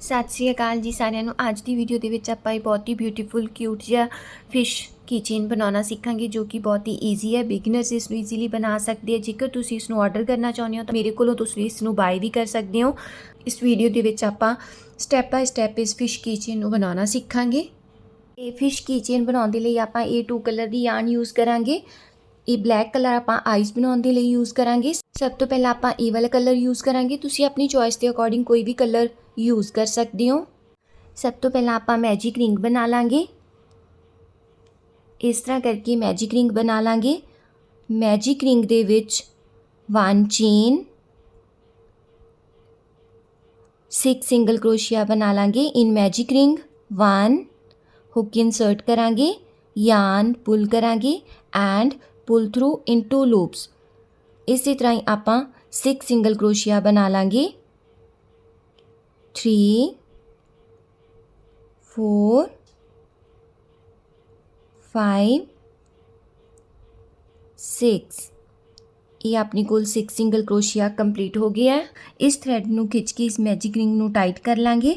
ਸਤਿ ਸ਼੍ਰੀ ਅਕਾਲ ਜੀ ਸਾਰਿਆਂ ਨੂੰ। ਅੱਜ ਦੀ ਵੀਡੀਓ ਦੇ ਵਿੱਚ ਆਪਾਂ ਇਹ ਬਹੁਤ ਹੀ ਬਿਊਟੀਫੁਲ ਕਿਊਟ ਜਿਹਾ ਫਿਸ਼ ਕੀਚੇਨ ਬਣਾਉਣਾ ਸਿੱਖਾਂਗੇ, ਜੋ ਕਿ ਬਹੁਤ ਹੀ ਈਜ਼ੀ ਹੈ। ਬਿਗਨਰਸ ਇਸ ਨੂੰ ਈਜ਼ੀਲੀ ਬਣਾ ਸਕਦੇ ਆ। ਜੇਕਰ ਤੁਸੀਂ ਇਸ ਨੂੰ ਆਰਡਰ ਕਰਨਾ ਚਾਹੁੰਦੇ ਹੋ ਤਾਂ ਮੇਰੇ ਕੋਲੋਂ ਤੁਸੀਂ ਇਸ ਨੂੰ ਬਾਏ ਵੀ ਕਰ ਸਕਦੇ ਹੋ। ਇਸ ਵੀਡੀਓ ਦੇ ਵਿੱਚ ਆਪਾਂ ਸਟੈਪ ਬਾਏ ਸਟੈਪ ਇਸ ਫਿਸ਼ ਕੀਚੇਨ ਨੂੰ ਬਣਾਉਣਾ ਸਿੱਖਾਂਗੇ। ਇਹ ਫਿਸ਼ ਕੀਚੇਨ ਬਣਾਉਣ ਦੇ ਲਈ ਆਪਾਂ A2 ਕਲਰ ਦੀ yarn ਯੂਜ਼ ਕਰਾਂਗੇ। ਇਹ ਬਲੈਕ ਕਲਰ ਆਪਾਂ ਆਈਜ਼ ਬਣਾਉਣ ਦੇ ਲਈ ਯੂਜ਼ ਕਰਾਂਗੇ। ਸਭ ਤੋਂ ਪਹਿਲਾਂ ਆਪਾਂ ਇਹ ਵਾਲਾ ਕਲਰ ਯੂਜ਼ ਕਰਾਂਗੇ। ਤੁਸੀਂ ਆਪਣੀ ਚੋਇਸ ਦੇ ਅਕੋਰਡਿੰਗ ਕੋਈ ਵੀ ਕਲਰ ਯੂਜ਼ ਕਰ ਸਕਦੇ ਹੋ। ਸਭ ਤੋਂ ਪਹਿਲਾਂ ਆਪਾਂ ਮੈਜਿਕ ਰਿੰਗ ਬਣਾ ਲਾਂਗੇ। ਇਸ ਤਰ੍ਹਾਂ ਕਰਕੇ ਮੈਜਿਕ ਰਿੰਗ ਬਣਾ ਲਾਂਗੇ। ਮੈਜਿਕ ਰਿੰਗ ਦੇ ਵਿੱਚ 1 ਚੇਨ 6 ਸਿੰਗਲ ਕਰੋਸ਼ੀਆ ਬਣਾ ਲਾਂਗੇ। In magic ring 1 hook insert ਕਰਾਂਗੇ, yarn ਪੁੱਲ ਕਰਾਂਗੇ and pull through in 2 loops. ਇਸੇ ਤਰ੍ਹਾਂ ਹੀ ਆਪਾਂ 6 ਸਿੰਗਲ ਕਰੋਸ਼ੀਆ ਬਣਾ ਲਾਂਗੇ। 3 4 5 6 ਇਹ ਆਪਣੀ ਕੋਲ 6 ਸਿੰਗਲ ਕਰੋਸ਼ੀਆ ਕੰਪਲੀਟ ਹੋ ਗਿਆ ਹੈ। ਇਸ ਥ੍ਰੈਡ ਨੂੰ ਖਿੱਚ ਕੇ ਇਸ ਮੈਜਿਕ ਰਿੰਗ ਨੂੰ ਟਾਈਟ ਕਰ ਲਾਂਗੇ।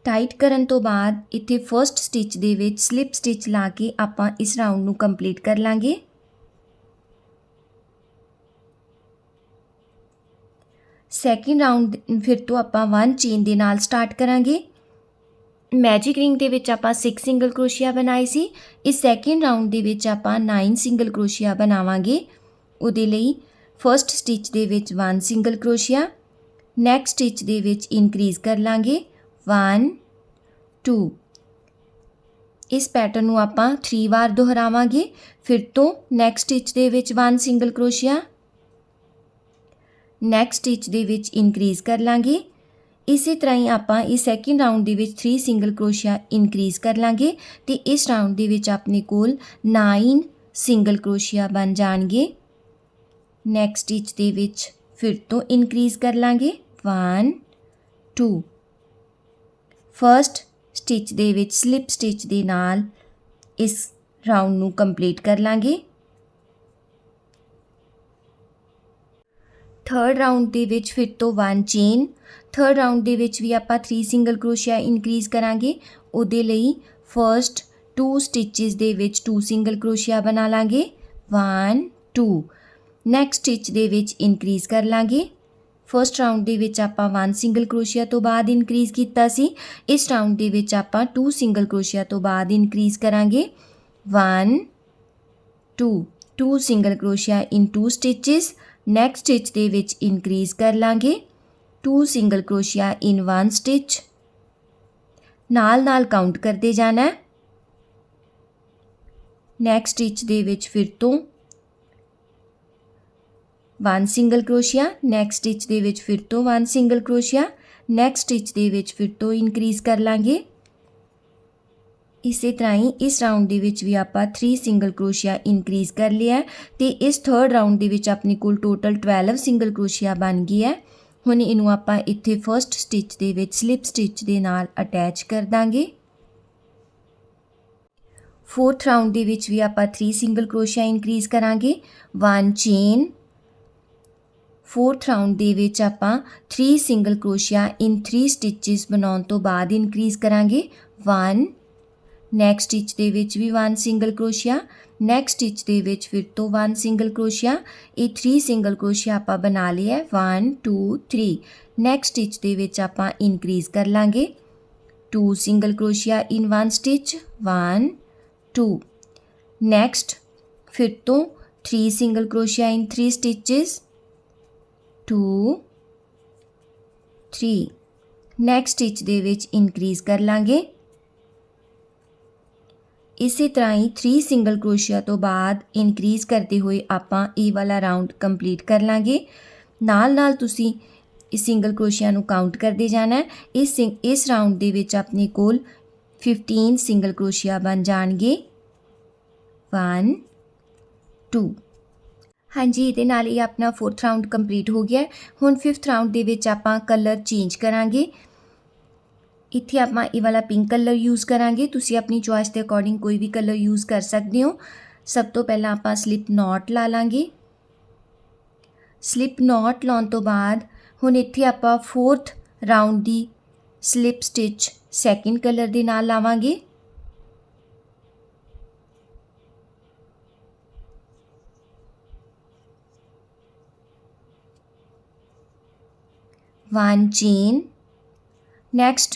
ਟਾਈਟ ਕਰਨ ਤੋਂ ਬਾਅਦ ਇੱਥੇ ਫਰਸਟ ਸਟਿਚ ਦੇ ਵਿੱਚ ਸਲਿਪ ਸਟਿਚ ਲਾ ਕੇ ਆਪਾਂ ਇਸ ਰਾਊਂਡ ਨੂੰ ਕੰਪਲੀਟ ਕਰ ਲਾਂਗੇ। ਸੈਕਿੰਡ ਰਾਊਂਡ ਫਿਰ ਤੋਂ ਆਪਾਂ 1 ਚੇਨ ਦੇ ਨਾਲ ਸਟਾਰਟ ਕਰਾਂਗੇ। ਮੈਜਿਕ ਰਿੰਗ ਦੇ ਵਿੱਚ ਆਪਾਂ 6 ਸਿੰਗਲ ਕਰੋਸ਼ੀਆ ਬਣਾਏ ਸੀ। ਇਸ ਸੈਕਿੰਡ ਰਾਊਂਡ ਦੇ ਵਿੱਚ ਆਪਾਂ 9 ਸਿੰਗਲ ਕਰੋਸ਼ੀਆ ਬਣਾਵਾਂਗੇ। ਉਹਦੇ ਲਈ ਫਰਸਟ ਸਟਿਚ ਦੇ ਵਿੱਚ 1 ਸਿੰਗਲ ਕਰੋਸ਼ੀਆ, ਨੈਕਸਟ ਸਟਿਚ ਦੇ ਵਿੱਚ ਇਨਕਰੀਜ਼ ਕਰ ਲਾਂਗੇ 1 2। ਇਸ ਪੈਟਰਨ ਨੂੰ ਆਪਾਂ 3 ਵਾਰ ਦੁਹਰਾਵਾਂਗੇ। ਫਿਰ ਤੋਂ ਨੈਕਸਟ ਸਟਿਚ ਦੇ ਵਿੱਚ 1 ਸਿੰਗਲ ਕਰੋਸ਼ੀਆ, ਨੈਕਸਟ ਸਟਿਚ ਦੇ ਵਿੱਚ ਇਨਕਰੀਜ਼ ਕਰ ਲਾਂਗੇ। ਇਸੇ ਤਰ੍ਹਾਂ ਹੀ ਆਪਾਂ ਇਸ ਸੈਕਿੰਡ ਰਾਊਂਡ ਦੇ ਵਿੱਚ 3 ਸਿੰਗਲ ਕਰੋਸ਼ੀਆ ਇਨਕਰੀਜ਼ ਕਰ ਲਾਂਗੇ ਤੇ ਇਸ ਰਾਊਂਡ ਦੇ ਵਿੱਚ ਆਪਣੇ ਕੋਲ 9 ਸਿੰਗਲ ਕਰੋਸ਼ੀਆ ਬਣ ਜਾਣਗੇ। ਨੈਕਸਟ ਸਟਿਚ ਦੇ ਵਿੱਚ ਫਿਰ ਤੋਂ ਇਨਕਰੀਜ਼ ਕਰ ਲਾਂਗੇ 1 2। ਫਰਸਟ ਸਟਿਚ ਦੇ ਵਿੱਚ ਸਲਿਪ ਸਟਿਚ ਦੇ ਨਾਲ ਇਸ ਰਾਊਂਡ ਨੂੰ ਕੰਪਲੀਟ ਕਰ ਲਾਂਗੇ। ਥਰਡ ਰਾਊਂਡ ਦੇ ਵਿੱਚ ਫਿਰ ਤੋਂ 1 ਚੇਨ। ਥਰਡ ਰਾਊਂਡ ਦੇ ਵਿੱਚ ਵੀ ਆਪਾਂ 3 ਸਿੰਗਲ ਕਰੋਸ਼ੀਆ ਇਨਕਰੀਜ਼ ਕਰਾਂਗੇ। ਉਹਦੇ ਲਈ ਫਰਸਟ 2 ਸਟਿਚਸ ਦੇ ਵਿੱਚ 2 ਸਿੰਗਲ ਕਰੋਸ਼ੀਆ ਬਣਾ ਲਾਂਗੇ 1 2। ਨੈਕਸਟ ਸਟਿਚ ਦੇ ਵਿੱਚ ਇਨਕਰੀਜ਼ ਕਰ ਲਾਂਗੇ। ਫਰਸਟ ਰਾਊਂਡ ਦੇ ਵਿੱਚ ਆਪਾਂ 1 ਸਿੰਗਲ ਕਰੋਸ਼ੀਆ ਤੋਂ ਬਾਅਦ ਇਨਕਰੀਜ਼ ਕੀਤਾ ਸੀ। ਇਸ ਰਾਊਂਡ ਦੇ ਵਿੱਚ ਆਪਾਂ 2 ਸਿੰਗਲ ਕਰੋਸ਼ੀਆ ਤੋਂ ਬਾਅਦ ਇਨਕਰੀਜ਼ ਕਰਾਂਗੇ 1 2 2 ਸਿੰਗਲ ਕਰੋਸ਼ੀਆ ਇਨ 2 ਸਟਿਚਸ। ਨੈਕਸਟ ਸਟਿਚ ਦੇ ਵਿੱਚ ਇਨਕਰੀਜ਼ ਕਰ ਲਾਂਗੇ 2 ਸਿੰਗਲ ਕਰੋਸ਼ੀਆ ਇਨ 1 ਸਟਿਚ। ਨਾਲ ਕਾਊਂਟ ਕਰਦੇ ਜਾਣਾ। ਨੈਕਸਟ ਸਟਿਚ ਦੇ ਵਿੱਚ ਫਿਰ ਤੋਂ 1 ਸਿੰਗਲ ਕਰੋਸ਼ੀਆ, ਨੈਕਸਟ ਸਟਿਚ ਦੇ ਵਿੱਚ ਫਿਰ ਤੋਂ 1 ਸਿੰਗਲ ਕਰੋਸ਼ੀਆ, ਨੈਕਸਟ ਸਟਿਚ ਦੇ ਵਿੱਚ ਫਿਰ ਤੋਂ ਇਨਕਰੀਜ਼ ਕਰ ਲਾਂਗੇ। ਇਸੇ ਤਰ੍ਹਾਂ ਹੀ ਇਸ ਰਾਊਂਡ ਦੇ ਵਿੱਚ ਵੀ ਆਪਾਂ 3 ਸਿੰਗਲ ਕਰੋਸ਼ੀਆ ਇਨਕਰੀਜ਼ ਕਰ ਲਿਆ ਤੇ ਇਸ ਥਰਡ ਰਾਊਂਡ ਦੇ ਵਿੱਚ ਆਪਣੇ ਕੋਲ ਟੋਟਲ 12 ਸਿੰਗਲ ਕਰੋਸ਼ੀਆ ਬਣ ਗਈ ਹੈ। ਹੁਣ ਇਹਨੂੰ ਆਪਾਂ ਇੱਥੇ ਫਰਸਟ ਸਟਿਚ ਦੇ ਵਿੱਚ ਸਲਿਪ ਸਟਿਚ ਦੇ ਨਾਲ ਅਟੈਚ ਕਰ ਦਾਂਗੇ। ਫੋਰਥ ਰਾਊਂਡ ਦੇ ਵਿੱਚ ਵੀ ਆਪਾਂ 3 ਸਿੰਗਲ ਕਰੋਸ਼ੀਆ ਇਨਕਰੀਜ਼ ਕਰਾਂਗੇ 1 ਚੇਨ। ਫੋਰਥ ਰਾਊਂਡ ਦੇ ਵਿੱਚ ਆਪਾਂ 3 ਸਿੰਗਲ ਕਰੋਸ਼ੀਆ ਇਨ 3 ਸਟਿਚਸ ਬਣਾਉਣ ਤੋਂ ਬਾਅਦ ਇਨਕਰੀਜ਼ ਕਰਾਂਗੇ 1। ਨੈਕਸਟ ਸਟਿਚ ਦੇ ਵਿੱਚ ਵੀ 1 ਸਿੰਗਲ ਕਰੋਸ਼ੀਆ, ਨੈਕਸਟ ਸਟਿਚ ਦੇ ਵਿੱਚ ਫਿਰ ਤੋਂ 1 ਸਿੰਗਲ ਕਰੋਸ਼ੀਆ। ਇਹ 3 ਸਿੰਗਲ ਕਰੋਸ਼ੀਆ ਆਪਾਂ ਬਣਾ ਲਿਆ 1 2 3। ਨੈਕਸਟ ਸਟਿਚ ਦੇ ਵਿੱਚ ਆਪਾਂ ਇਨਕਰੀਜ਼ ਕਰ ਲਾਂਗੇ 2 ਸਿੰਗਲ ਕਰੋਸ਼ੀਆ ਇਨ 1 ਸਟਿਚ 1 2। ਨੈਕਸਟ ਫਿਰ ਤੋਂ 3 ਸਿੰਗਲ ਕਰੋਸ਼ੀਆ ਇਨ 3 ਸਟਿਚਸ 2 3। ਨੈਕਸਟ ਸਟਿਚ ਦੇ ਵਿੱਚ ਇਨਕਰੀਜ਼ ਕਰ ਲਾਂਗੇ। ਇਸੇ ਤਰ੍ਹਾਂ ਹੀ 3 ਸਿੰਗਲ ਕਰੋਸ਼ੀਆ ਤੋਂ ਬਾਅਦ ਇਨਕਰੀਜ਼ ਕਰਦੇ ਹੋਏ ਆਪਾਂ ਇਹ ਵਾਲਾ ਰਾਊਂਡ ਕੰਪਲੀਟ ਕਰ ਲਾਂਗੇ। ਨਾਲ ਤੁਸੀਂ ਇਸ ਸਿੰਗਲ ਕਰੋਸ਼ੀਆ ਨੂੰ ਕਾਊਂਟ ਕਰਦੇ ਜਾਣਾ। ਇਸ ਰਾਊਂਡ ਦੇ ਵਿੱਚ ਆਪਣੇ ਕੋਲ 15 ਸਿੰਗਲ ਕਰੋਸ਼ੀਆ ਬਣ ਜਾਣਗੇ 1 2। ਹਾਂਜੀ, ਇਹਦੇ ਨਾਲ ਹੀ ਆਪਣਾ 4th ਰਾਊਂਡ ਕੰਪਲੀਟ ਹੋ ਗਿਆ। ਹੁਣ 5th ਰਾਊਂਡ ਦੇ ਵਿੱਚ ਆਪਾਂ ਕਲਰ ਚੇਂਜ ਕਰਾਂਗੇ। ਇੱਥੇ ਆਪਾਂ ਇਹ ਵਾਲਾ ਪਿੰਕ ਕਲਰ ਯੂਜ਼ ਕਰਾਂਗੇ। ਤੁਸੀਂ ਆਪਣੀ ਚੋਇਸ ਦੇ ਅਕੋਰਡਿੰਗ ਕੋਈ ਵੀ ਕਲਰ ਯੂਜ਼ ਕਰ ਸਕਦੇ ਹੋ। ਸਭ ਤੋਂ ਪਹਿਲਾਂ ਆਪਾਂ ਸਲਿਪ ਨੋਟ ਲਾ ਲਾਂਗੇ। ਸਲਿਪ ਨੋਟ ਲਾਉਣ ਤੋਂ ਬਾਅਦ ਹੁਣ ਇੱਥੇ ਆਪਾਂ 4th ਰਾਊਂਡ ਦੀ ਸਲਿਪ ਸਟਿਚ ਸੈਕਿੰਡ ਕਲਰ ਦੇ ਨਾਲ ਲਾਵਾਂਗੇ। One chain. Next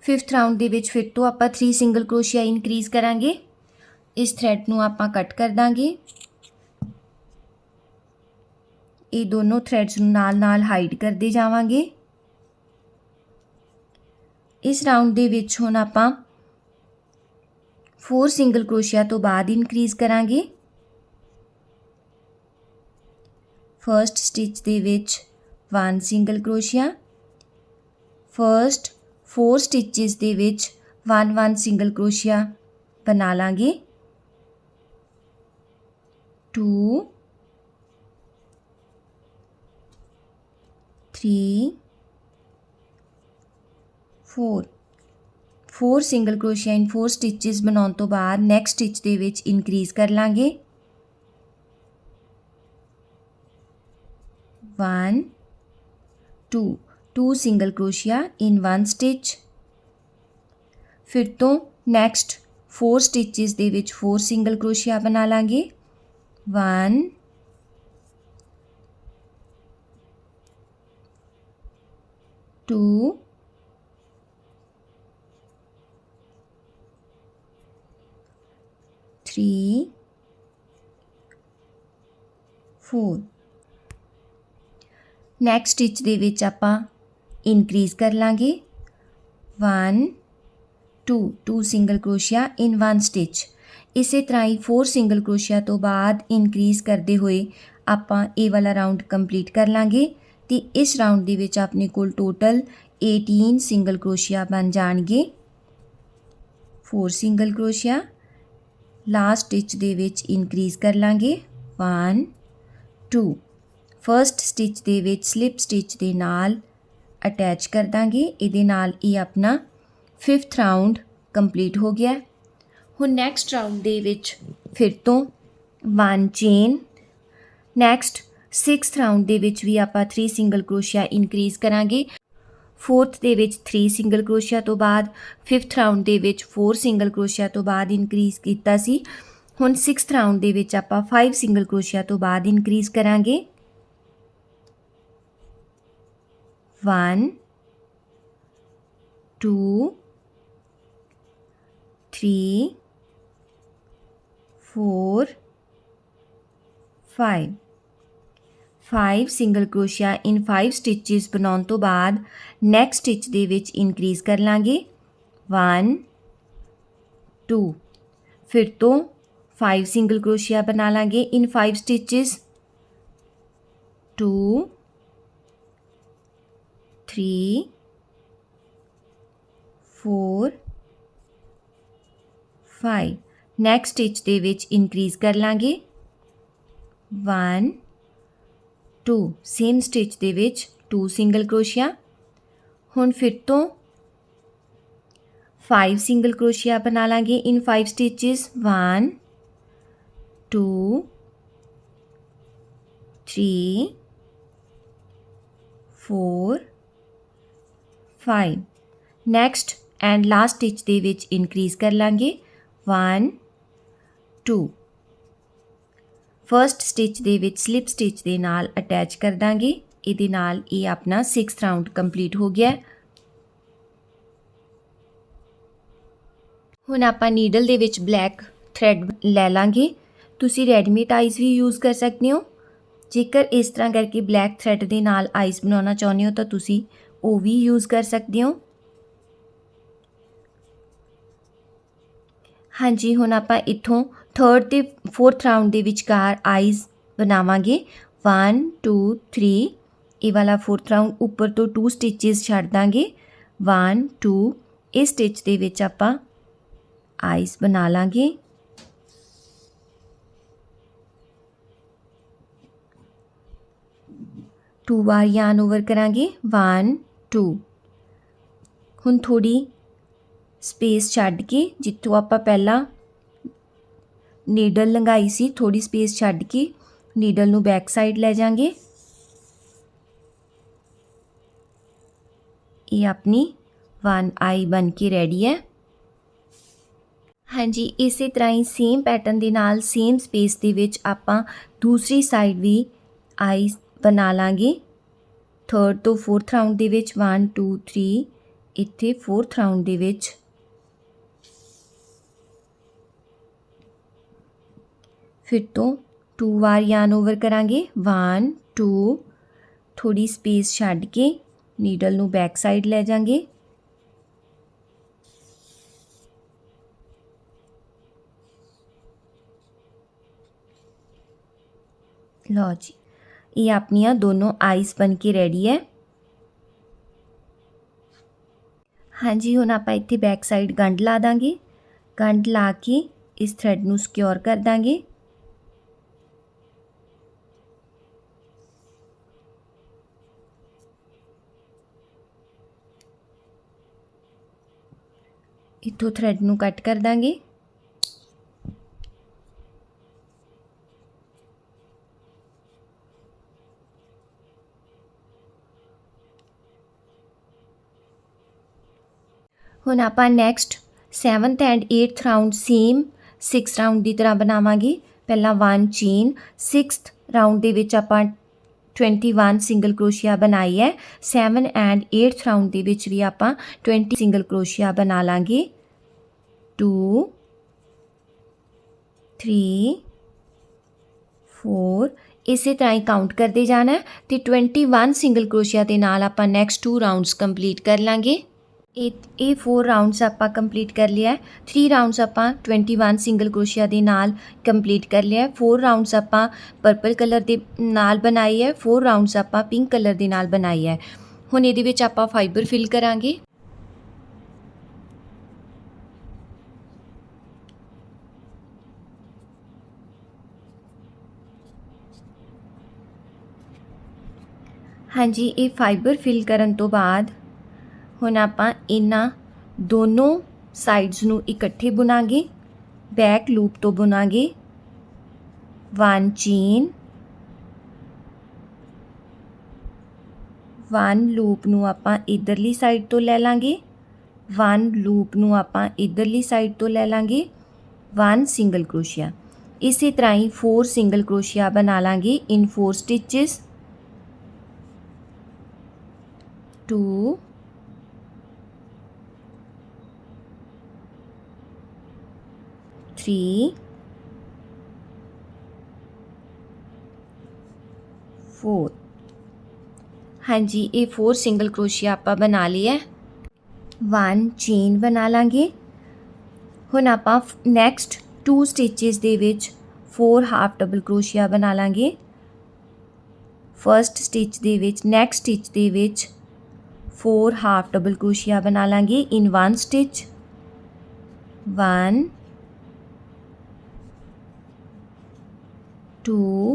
5th round ਦੇ ਵਿੱਚ ਫਿਰ ਤੋਂ ਆਪਾਂ 3 ਸਿੰਗਲ ਕਰੋਸ਼ੀਆ ਇਨਕਰੀਜ਼ ਕਰਾਂਗੇ। ਇਸ ਥ੍ਰੈਡ ਨੂੰ ਆਪਾਂ ਕੱਟ ਕਰ ਦਾਂਗੇ। ਇਹ ਦੋਨੋਂ ਥ੍ਰੈਡਸ ਨੂੰ ਨਾਲ ਨਾਲ ਹਾਈਡ ਕਰਦੇ ਜਾਵਾਂਗੇ। ਇਸ ਰਾਊਂਡ ਦੇ ਵਿੱਚ ਹੁਣ ਆਪਾਂ 4 ਸਿੰਗਲ ਕਰੋਸ਼ੀਆ ਤੋਂ ਬਾਅਦ ਇਨਕਰੀਜ਼ ਕਰਾਂਗੇ। ਫਰਸਟ ਸਟਿਚ ਦੇ ਵਿੱਚ 1 ਸਿੰਗਲ ਕਰੋਸ਼ੀਆ, ਫਰਸਟ 4 ਸਟਿਚਸ ਦੇ ਵਿੱਚ 1 ਸਿੰਗਲ ਕਰੋਸ਼ੀਆ ਬਣਾ ਲਾਂਗੇ। 2 3 4 ਸਿੰਗਲ ਕਰੋਸ਼ੀਆ ਇਨ 4 ਸਟਿਚਸ ਬਣਾਉਣ ਤੋਂ ਬਾਅਦ ਨੈਕਸਟ ਸਟਿਚ ਦੇ ਵਿੱਚ ਇਨਕਰੀਜ਼ ਕਰ ਲਾਂਗੇ। 1 2 ਸਿੰਗਲ ਕਰੋਸ਼ੀਆ ਇਨ 1 ਸਟਿਚ। ਫਿਰ ਤੋਂ ਨੈਕਸਟ 4 ਸਟਿਚਸ ਦੇ ਵਿੱਚ 4 ਸਿੰਗਲ ਕਰੋਸ਼ੀਆ ਬਣਾ ਲਾਂਗੇ। 1 2 3 4। ਨੈਕਸਟ ਸਟਿਚ ਦੇ ਵਿੱਚ ਆਪਾਂ ਇਨਕਰੀਜ਼ ਕਰ ਲਾਂਗੇ। 1 2 ਸਿੰਗਲ ਕਰੋਸ਼ੀਆ ਇਨ 1 ਸਟਿਚ। ਇਸੇ ਤਰ੍ਹਾਂ ਹੀ 4 ਸਿੰਗਲ ਕਰੋਸ਼ੀਆ ਤੋਂ ਬਾਅਦ ਇਨਕਰੀਜ਼ ਕਰਦੇ ਹੋਏ ਆਪਾਂ ਇਹ ਵਾਲਾ ਰਾਊਂਡ ਕੰਪਲੀਟ ਕਰ ਲਾਂਗੇ ਤੇ ਇਸ ਰਾਊਂਡ ਦੇ ਵਿੱਚ ਆਪਣੇ ਕੋਲ ਟੋਟਲ 18 ਸਿੰਗਲ ਕਰੋਸ਼ੀਆ ਬਣ ਜਾਣਗੇ। 4 ਸਿੰਗਲ ਕਰੋਸ਼ੀਆ, ਲਾਸਟ ਸਟਿਚ ਦੇ ਵਿੱਚ ਇਨਕਰੀਜ਼ ਕਰ ਲਾਂਗੇ। 1 2 ਫਰਸਟ ਸਟਿਚ ਦੇ ਵਿੱਚ ਸਲਿਪ ਸਟਿਚ ਦੇ ਨਾਲ ਅਟੈਚ ਕਰ ਦਾਂਗੇ। ਇਹਦੇ ਨਾਲ ਇਹ ਆਪਣਾ 5th ਰਾਊਂਡ ਕੰਪਲੀਟ ਹੋ ਗਿਆ। ਹੁਣ ਨੈਕਸਟ ਰਾਊਂਡ ਦੇ ਵਿੱਚ ਫਿਰ ਤੋਂ 1 ਚੇਨ। ਨੈਕਸਟ 6th ਰਾਊਂਡ ਦੇ ਵਿੱਚ ਵੀ ਆਪਾਂ 3 ਸਿੰਗਲ ਕਰੋਸ਼ੀਆ ਇਨਕਰੀਜ਼ ਕਰਾਂਗੇ। 4th ਦੇ ਵਿੱਚ 3 ਸਿੰਗਲ ਕਰੋਸ਼ੀਆ ਤੋਂ ਬਾਅਦ 5th ਰਾਊਂਡ ਦੇ ਵਿੱਚ 4 ਸਿੰਗਲ ਕਰੋਸ਼ੀਆ ਤੋਂ ਬਾਅਦ ਇਨਕਰੀਜ਼ ਕੀਤਾ ਸੀ। ਹੁਣ 6th ਰਾਊਂਡ ਦੇ ਵਿੱਚ ਆਪਾਂ 5 ਸਿੰਗਲ ਕਰੋਸ਼ੀਆ ਤੋਂ ਬਾਅਦ ਇਨਕਰੀਜ਼ ਕਰਾਂਗੇ। 1 2 3 4 5 ਸਿੰਗਲ ਕਰੋਸ਼ੀਆ ਇਨ 5 ਸਟਿਚਸ ਬਣਾਉਣ ਤੋਂ ਬਾਅਦ ਨੈਕਸਟ ਸਟਿਚ ਦੇ ਵਿੱਚ ਇਨਕਰੀਜ਼ ਕਰ ਲਾਂਗੇ। 1 2 ਫਿਰ ਤੋਂ 5 ਸਿੰਗਲ ਕਰੋਸ਼ੀਆ ਬਣਾ ਲਾਂਗੇ ਇਨ 5 ਸਟਿਚਸ। 2 3 4 5 ਨੈਕਸਟ ਸਟਿਚ ਦੇ ਵਿੱਚ ਇਨਕਰੀਜ਼ ਕਰ ਲਾਂਗੇ। 1 2 ਸੇਮ ਸਟਿਚ ਦੇ ਵਿੱਚ 2 ਸਿੰਗਲ ਕਰੋਸ਼ੀਆ। ਹੁਣ ਫਿਰ ਤੋਂ 5 ਸਿੰਗਲ ਕਰੋਸ਼ੀਆ ਬਣਾ ਲਾਂਗੇ ਇਨ 5 stitches. 1 2 3 4 5 next and last stitch ਦੇ ਵਿੱਚ ਇਨਕਰੀਜ਼ ਕਰ ਲਾਂਗੇ। 1 2 ਫਰਸਟ ਸਟਿਚ ਦੇ ਵਿੱਚ ਸਲਿਪ ਸਟਿਚ ਦੇ ਨਾਲ ਅਟੈਚ ਕਰ ਦਾਂਗੇ। ਇਹਦੇ ਨਾਲ ਇਹ ਆਪਣਾ 6th ਰਾਊਂਡ ਕੰਪਲੀਟ ਹੋ ਗਿਆ। ਹੁਣ ਆਪਾਂ ਨੀਡਲ ਦੇ ਵਿੱਚ ਬਲੈਕ ਥ੍ਰੈਡ ਲੈ ਲਾਂਗੇ। ਤੁਸੀਂ ਰੈਡੀਮੇਡ ਆਈਜ਼ ਵੀ ਯੂਜ਼ ਕਰ ਸਕਦੇ ਹੋ। ਜੇਕਰ ਇਸ ਤਰ੍ਹਾਂ ਕਰਕੇ ਬਲੈਕ ਥ੍ਰੈਡ ਦੇ ਨਾਲ ਆਈਜ਼ ਬਣਾਉਣਾ ਚਾਹੁੰਦੇ ਹੋ ਤਾਂ ਤੁਸੀਂ ਉਹ ਵੀ ਯੂਜ਼ ਕਰ ਸਕਦੇ ਹੋ। ਹਾਂਜੀ, ਹੁਣ ਆਪਾਂ ਇੱਥੋਂ 3rd ਤੇ 4th ਰਾਊਂਡ ਦੇ ਵਿਚਕਾਰ ਆਈਜ਼ ਬਣਾਵਾਂਗੇ। 1 2 3 ਇਹ ਵਾਲਾ 4th ਰਾਊਂਡ ਉੱਪਰ ਤੋਂ 2 ਸਟਿਚਸ ਛੱਡ ਦਾਂਗੇ। 1 2 ਇਸ ਸਟਿਚ ਦੇ ਵਿੱਚ ਆਪਾਂ ਆਈਜ਼ ਬਣਾ ਲਾਂਗੇ। टू बार यार्न ओवर करांगे। 1 2 ਹੁਣ ਥੋੜੀ ਸਪੇਸ ਛੱਡ ਕੇ ਜਿੱਥੋਂ ਆਪਾਂ ਪਹਿਲਾਂ ਨੀਡਲ ਲੰਘਾਈ ਸੀ ਥੋੜੀ ਸਪੇਸ ਛੱਡ ਕੇ ਨੀਡਲ ਨੂੰ ਬੈਕ ਸਾਈਡ ਲੈ ਜਾਾਂਗੇ। ਇਹ ਆਪਣੀ 1 ਆਈ ਬਣ ਕੇ ਰੈਡੀ ਹੈ। ਹਾਂਜੀ, ਇਸੇ ਤਰ੍ਹਾਂ ਹੀ ਸੇਮ ਪੈਟਰਨ ਦੇ ਨਾਲ ਸੇਮ ਸਪੇਸ ਦੇ ਵਿੱਚ ਆਪਾਂ ਦੂਸਰੀ ਸਾਈਡ ਵੀ ਆਈ ਬਣਾ ਲਾਂਗੇ। 3rd ਤੋਂ 4th ਰਾਊਂਡ ਦੇ ਵਿੱਚ 1 2 3 ਇੱਥੇ 4th ਰਾਊਂਡ ਦੇ ਵਿੱਚ ਫਿਰ ਤੋਂ 2 ਵਾਰ yarn ਓਵਰ ਕਰਾਂਗੇ। 1 2 ਥੋੜੀ ਸਪੇਸ ਛੱਡ ਕੇ ਨੀਡਲ ਨੂੰ ਬੈਕ ਸਾਈਡ ਲੈ ਜਾਾਂਗੇ। ਲਓ ਜੀ, ਇਹ ਆਪਣੀਆਂ ਦੋਨੋਂ ਆਈਸ ਬਣ ਕੇ ਰੈਡੀ ਹੈ। ਹਾਂਜੀ, ਹੁਣ ਆਪਾਂ ਇੱਥੇ ਬੈਕ ਸਾਈਡ ਗੰਢ ਲਾ ਦਾਂਗੇ। ਗੰਢ ਲਾ ਕੇ ਇਸ ਥ੍ਰੈਡ ਨੂੰ ਸਿਕਿਉਰ ਕਰ ਦਾਂਗੇ। ਇੱਥੋਂ ਥ੍ਰੈਡ ਨੂੰ ਕੱਟ ਕਰ ਦਾਂਗੇ। ਹੁਣ ਆਪਾਂ next 7th and 8th round same 6 round ਦੀ ਤਰ੍ਹਾਂ ਬਣਾਵਾਂਗੇ। ਪਹਿਲਾਂ 1 ਚੇਨ, 6th ਰਾਊਂਡ ਦੇ ਵਿੱਚ ਆਪਾਂ 21 ਸਿੰਗਲ ਕਰੋਸ਼ੀਆ ਬਣਾਈ ਹੈ। 7 ਐਂਡ 8th ਰਾਊਂਡ ਦੇ ਵਿੱਚ ਵੀ ਆਪਾਂ 20 ਸਿੰਗਲ ਕਰੋਸ਼ੀਆ ਬਣਾ ਲਾਂਗੇ। 2 3 4 ਇਸੇ ਤਰ੍ਹਾਂ ਹੀ ਕਾਊਂਟ ਕਰਦੇ ਜਾਣਾ ਅਤੇ 21 ਸਿੰਗਲ ਕਰੋਸ਼ੀਆ ਦੇ ਨਾਲ ਆਪਾਂ ਨੈਕਸਟ 2 ਰਾਊਂਡਸ ਕੰਪਲੀਟ ਕਰ ਲਾਂਗੇ। ਇਹ 4 ਰਾਊਂਡਸ ਆਪਾਂ ਕੰਪਲੀਟ ਕਰ ਲਿਆ। 3 ਰਾਊਂਡਸ ਆਪਾਂ 21 ਸਿੰਗਲ ਕਰੋਸ਼ੀਆ ਦੇ ਨਾਲ ਕੰਪਲੀਟ ਕਰ ਲਿਆ। 4 ਰਾਊਂਡਸ ਆਪਾਂ ਪਰਪਲ ਕਲਰ ਦੇ ਨਾਲ ਬਣਾਈ ਹੈ। 4 ਰਾਊਂਡਸ ਆਪਾਂ ਪਿੰਕ ਕਲਰ ਦੇ ਨਾਲ ਬਣਾਈ ਹੈ। ਹੁਣ ਇਹਦੇ ਵਿੱਚ ਆਪਾਂ ਫਾਈਬਰ ਫਿਲ ਕਰਾਂਗੇ। ਹਾਂਜੀ, ਇਹ ਫਾਈਬਰ ਫਿਲ ਕਰਨ ਤੋਂ ਬਾਅਦ ਹੁਣ ਆਪਾਂ ਇਹਨਾਂ ਦੋਨੋਂ ਸਾਈਡਸ ਨੂੰ ਇਕੱਠੇ ਬੁਣਾਂਗੇ। ਬੈਕ ਲੂਪ ਤੋਂ ਬੁਣਾਂਗੇ। 1 ਚੇਨ, 1 ਲੂਪ ਨੂੰ ਆਪਾਂ ਇੱਧਰਲੀ ਸਾਈਡ ਤੋਂ ਲੈ ਲਾਂਗੇ। 1 ਲੂਪ ਨੂੰ ਆਪਾਂ ਇੱਧਰਲੀ ਸਾਈਡ ਤੋਂ ਲੈ ਲਾਂਗੇ। 1 ਸਿੰਗਲ ਕਰੋਸ਼ੀਆ। ਇਸੇ ਤਰ੍ਹਾਂ ਹੀ 4 ਸਿੰਗਲ ਕਰੋਸ਼ੀਆ ਬਣਾ ਲਾਂਗੇ ਇਨ 4 ਸਟਿਚਸ। 2 3 4। ਹਾਂਜੀ, ਇਹ 4 ਸਿੰਗਲ ਕਰੋਸ਼ੀਆ ਆਪਾਂ ਬਣਾ ਲਿਆ। 1 ਚੇਨ ਬਣਾ ਲਾਂਗੇ। ਹੁਣ ਆਪਾਂ ਨੈਕਸਟ 2 ਸਟਿਚਸ ਦੇ ਵਿੱਚ 4 ਹਾਫ ਡਬਲ ਕਰੋਸ਼ੀਆ ਬਣਾ ਲਾਂਗੇ। ਫਸਟ ਸਟਿਚ ਦੇ ਵਿੱਚ ਨੈਕਸਟ ਸਟਿਚ ਦੇ ਵਿੱਚ 4 ਹਾਫ ਡਬਲ ਕਰੋਸ਼ੀਆ ਬਣਾ ਲਾਂਗੇ ਇਨ 1 ਸਟਿਚ। 1 2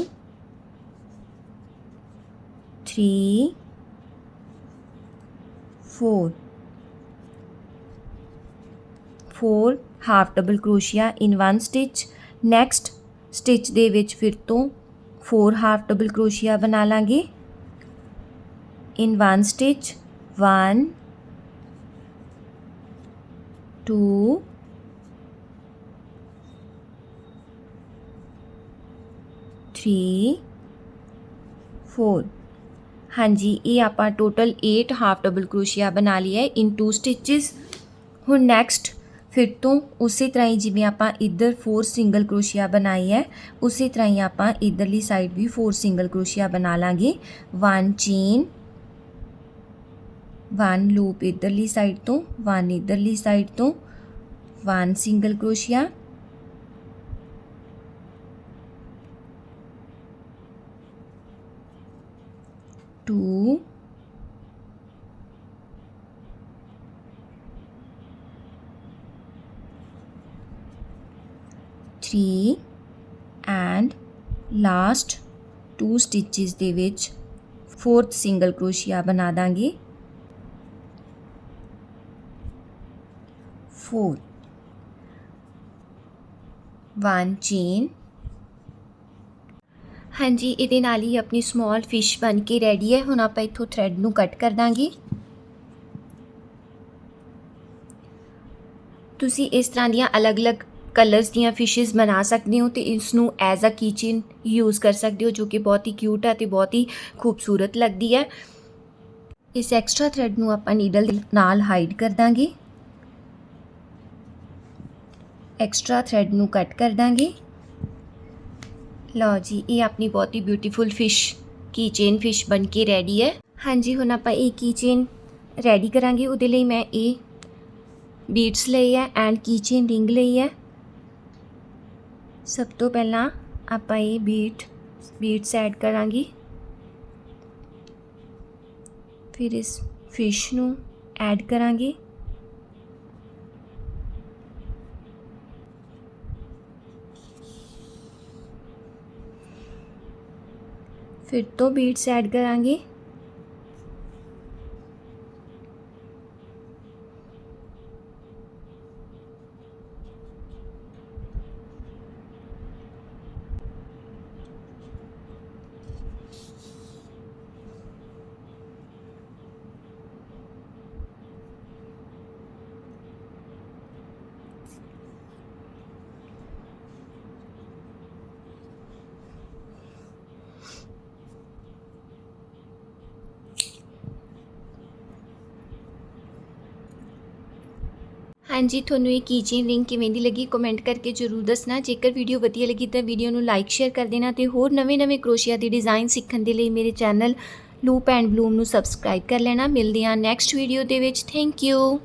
3 4 4 ਹਾਫ ਡਬਲ ਕਰੋਸ਼ੀਆ ਇਨ 1 ਸਟਿਚ। ਨੈਕਸਟ ਸਟਿਚ ਦੇ ਵਿੱਚ ਫਿਰ ਤੋਂ 4 ਹਾਫ ਡਬਲ ਕਰੋਸ਼ੀਆ ਬਣਾ ਲਾਂਗੇ ਇਨ 1 ਸਟਿਚ। 1 2 3 4। ਹਾਂਜੀ, ਇਹ ਆਪਾਂ ਟੋਟਲ 8 ਹਾਫ ਡਬਲ ਕਰੋਸ਼ੀਆ ਬਣਾ ਲਿਆ ਹੈ ਇਨ 2 ਸਟਿਚਸ। ਹੁਣ ਨੈਕਸਟ ਫਿਰ ਤੋਂ ਉਸੇ ਤਰ੍ਹਾਂ ਹੀ ਜਿਵੇਂ ਆਪਾਂ ਇੱਧਰ 4 ਸਿੰਗਲ ਕਰੋਸ਼ੀਆ ਬਣਾਈ ਹੈ ਉਸੇ ਤਰ੍ਹਾਂ ਹੀ ਆਪਾਂ ਇੱਧਰਲੀ ਸਾਈਡ ਵੀ 4 ਸਿੰਗਲ ਕਰੋਸ਼ੀਆ ਬਣਾ ਲਾਂਗੇ। 1 ਚੇਨ, 1 ਲੂਪ ਇੱਧਰਲੀ ਸਾਈਡ ਤੋਂ, 1 ਇੱਧਰਲੀ ਸਾਈਡ ਤੋਂ, 1 ਸਿੰਗਲ ਕਰੋਸ਼ੀਆ, 2 3 ਐਂਡ ਲਾਸਟ 2 ਸਟਿਚਸ ਦੇ ਵਿੱਚ 4th ਸਿੰਗਲ ਕਰੋਸ਼ੀਆ ਬਣਾ ਦਾਂਗੇ। 4 1 ਚੇਨ। ਹਾਂਜੀ, ਇਹਦੇ ਨਾਲ ਹੀ ਆਪਣੀ ਸਮਾਲ ਫਿਸ਼ ਬਣ ਕੇ ਰੈਡੀ ਹੈ। ਹੁਣ ਆਪਾਂ ਇੱਥੋਂ ਥ੍ਰੈਡ ਨੂੰ ਕੱਟ ਕਰ ਦਾਂਗੇ। ਤੁਸੀਂ ਇਸ ਤਰ੍ਹਾਂ ਦੀਆਂ ਅਲੱਗ-ਅਲੱਗ ਕਲਰਸ ਦੀਆਂ ਫਿਸ਼ਿਸ ਬਣਾ ਸਕਦੇ ਹੋ ਤੇ ਇਸ ਨੂੰ ਐਜ਼ ਅ ਕੀਚੇਨ ਯੂਜ਼ ਕਰ ਸਕਦੇ ਹੋ, ਜੋ ਕਿ ਬਹੁਤ ਹੀ ਕਿਊਟ ਹੈ ਤੇ ਬਹੁਤ ਹੀ ਖੂਬਸੂਰਤ ਲੱਗਦੀ ਹੈ। ਇਸ ਐਕਸਟਰਾ ਥਰੈਡ ਨੂੰ ਆਪਾਂ ਨੀਡਲ ਦੇ ਨਾਲ ਹਾਈਡ ਕਰ ਦਾਂਗੇ। ਐਕਸਟਰਾ ਥਰੈਡ ਨੂੰ ਕੱਟ ਕਰ ਦਾਂਗੇ। ਲਓ ਜੀ, ਇਹ ਆਪਣੀ ਬਹੁਤ ਹੀ ਬਿਊਟੀਫੁਲ ਫਿਸ਼ ਕੀਚੇਨ ਫਿਸ਼ ਬਣ ਕੇ ਰੈਡੀ ਹੈ। ਹਾਂਜੀ, ਹੁਣ ਆਪਾਂ ਇਹ ਕੀਚੇਨ ਰੈਡੀ ਕਰਾਂਗੇ। ਉਹਦੇ ਲਈ ਮੈਂ ਇਹ ਬੀਡਸ ਲਈ ਹੈ ਐਂਡ ਕੀਚੇਨ ਰਿੰਗ ਲਈ ਹੈ। ਸਭ ਤੋਂ ਪਹਿਲਾਂ ਆਪਾਂ ਇਹ ਬੀਡਸ ਐਡ ਕਰਾਂਗੇ, ਫਿਰ ਇਸ ਫਿਸ਼ ਨੂੰ ਐਡ ਕਰਾਂਗੇ। ਫਿਰ ਤੋਂ ਬੀਡਸ ਐਡ ਕਰਾਂਗੇ। ਹਾਂਜੀ, ਤੁਹਾਨੂੰ ਇਹ ਕੀਚੇਨ ਰਿੰਗ ਕਿਵੇਂ ਦੀ ਲੱਗੀ ਕਮੈਂਟ ਕਰਕੇ ਜ਼ਰੂਰ ਦੱਸਣਾ। ਜੇਕਰ ਵੀਡੀਓ ਵਧੀਆ ਲੱਗੀ ਤਾਂ ਵੀਡੀਓ ਨੂੰ ਲਾਈਕ ਸ਼ੇਅਰ ਕਰ ਦੇਣਾ ਤੇ ਹੋਰ ਨਵੇਂ ਕਰੋਸ਼ੀਆ ਦੇ ਡਿਜ਼ਾਈਨ ਸਿੱਖਣ ਦੇ ਲਈ ਮੇਰੇ ਚੈਨਲ ਲੂਪ ਐਂਡ ਬਲੂਮ ਨੂੰ ਸਬਸਕ੍ਰਾਈਬ ਕਰ ਲੈਣਾ। ਮਿਲਦੇ ਹਾਂ ਨੈਕਸਟ ਵੀਡੀਓ ਦੇ ਵਿੱਚ। Thank you.